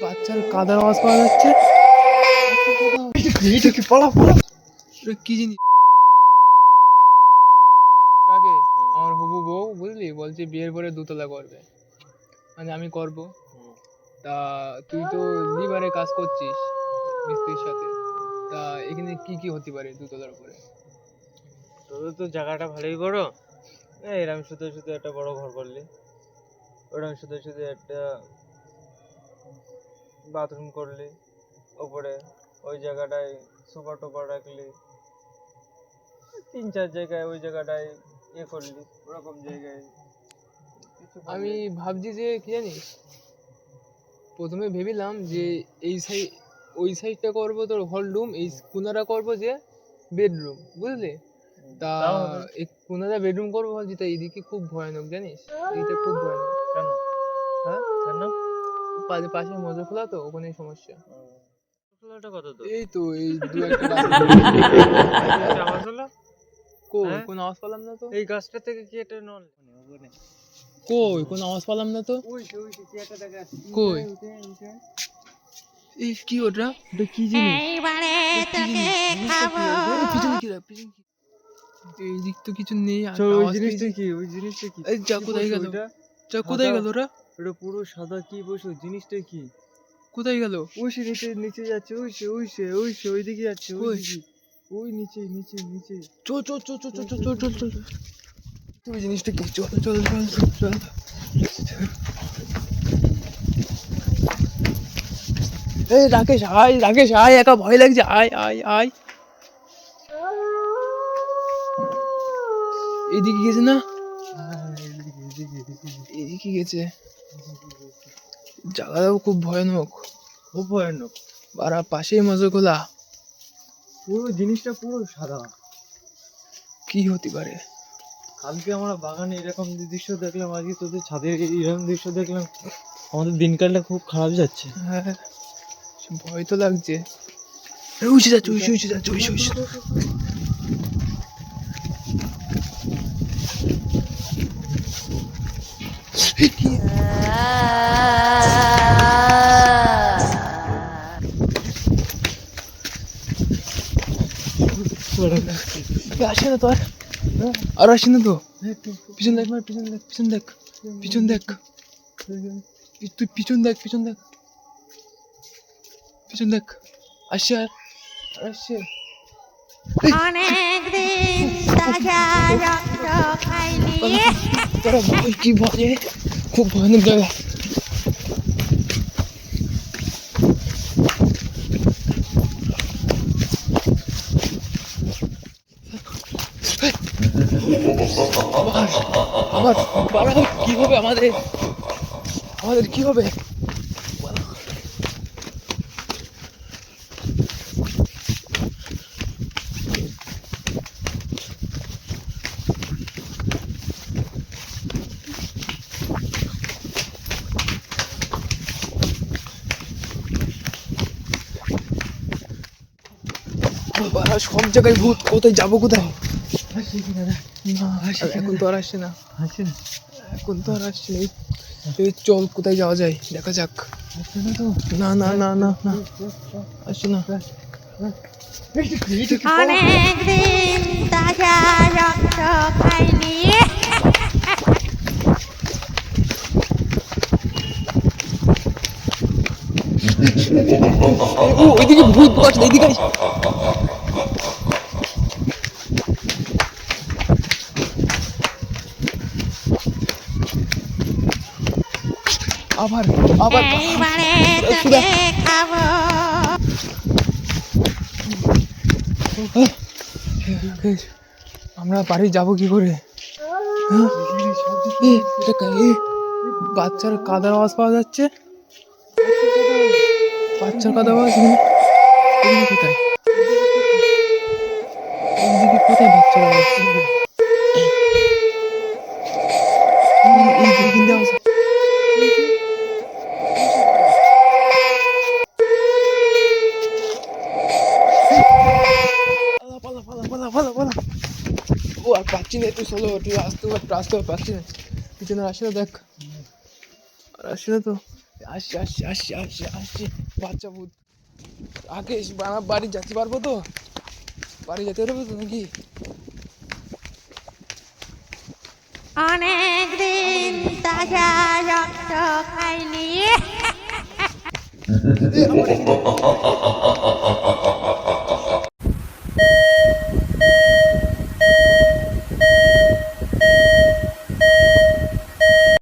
বাচ্চার কাদার আওয়াজ পাওয়া যাচ্ছে। কি জিনিস? কাকে? আমার হবু বউ, বুঝলি, বলছে বিয়ের পরে দোতলা করবে, মানে আমি করব। তা তুই তো লিভারে কাজ করছিস মিস্ত্রির সাথে, তা এখানে কি কি হতে পারে দোতলার উপরে? তোদের তো জায়গাটা ভালোই বড়। এরকম শুধু শুধু একটা বড় ঘর করলি, ওরকম শুধু শুধু একটা বাথরুম করলি, ওপরে ওই জায়গাটায় সোফা টোফা রাখলি, 3-4 জায়গায় ওই জায়গাটায় করলি, ওরকম জায়গায় আমি ভাবছি যে কি জানিস, প্রথমে ভেবেলাম যে এই সাইড, ওই সাইডটা করবো তোর হলরুম, এই কোনারা করবো যে বেডরুম, বুঝলি। তা এই কোনারা বেডরুম করবো ভাবছি, তা এইদিকে খুব ভয়ানক জানিস, এইটা খুব ভয়ানক। কেন? হ্যাঁ, কেন? পাশে মজা খোলা তো, ওখানে সমস্যা। খোলাটা কত তো? এই তো এই দু একটা গাছ। আওয়াজ হলো? কই কোন আওয়াজ পেলাম না তো। এই গাছটা থেকে কি এটা নল? কই কোন আওয়াজ পেলাম না তো। ওই কি একটা দেখা যাচ্ছে। কই? এই কি ওটা? ওটা কি জিনিস? পিছনে কি রে? পিছনে কি? এই দিক তো কিছু নেই। ওই জিনিসটা কি? ওই জিনিসটা কি? এই যা কোথায় গেল? যা কোথায় গেল ওরা? ওটা পুরো সাদা কি বসে, জিনিসটা কি? কোথায় গেল? ওই সে নিচে যাচ্ছে, ওইদিকে যাচ্ছে, ওই নিচে। চল চল চল চল চল চল চল চল। তুই জিনিসটা কি? চল চল চল চল চল। এই রাকেশ আয়, একা ভয় লাগছে, আয় আয় আয়। এদিকে গেছে না? এদিকে গেছে। জায়গাটাও খুব ভয়ানক, খুব ভয়ানক। আর পাশেই মজা খোলা। পুরো জিনিসটা পুরো সাদা। কি হতে পারে? কালকে আমরা বাগানে এরকম দৃশ্য দেখলাম, আজকে তোদের ছাদে এরকম দৃশ্য দেখলাম। আমাদের দিনকালটা খুব খারাপ যাচ্ছে। হ্যাঁ, ভয় তো লাগছে। উঠে যাচ্ছে। আসে না তো, আর আসে না তো। পিছন দেখ, পিছন দেখ, তুই পিছন দেখ, আসছে আর আসছে। অনেকদিন তাজা রক্ত খাইনি। তোরা ভয় কি ভয়ে, খুব ভয়ানক জায়গা। আমার কি হবে? আমাদের কি হবে? সব জায়গায় ভূত, কোথায় যাবো? কোথায়? এখন তো আর আসছে না। এখন তো আর আসছে না। এই চল, কোথায় যাওয়া যায় দেখা যাক। না না না না না, আসছে না। অনেকদিন তাজা রক্ত খাইনি। ওইদিকে ভূত আছে, এইদিকে আবার এইবারে তোকে খাবো। আমরা বাড়ি যাবো কি করে? বাচ্চার কাদার আওয়াজ পাওয়া যাচ্ছে। বাচ্চার কাদার আওয়াজ কোথায়? এইদিকে কোথায় বাচ্চার আওয়াজ? ও আর পাচ্ছি না, একটু চলো, একটু আসতে পারছি না। পিছনে আসে না, দেখ, আর আসে না তো। আসছি আসছি আসছি আসছি আসছি বাচ্চা ভূত আগে বাড়ি যেতে পারবো তো? বাড়ি যেতে পারবো তো নাকি? অনেক দিন তাজা রক্ত খাইনি এ, আমার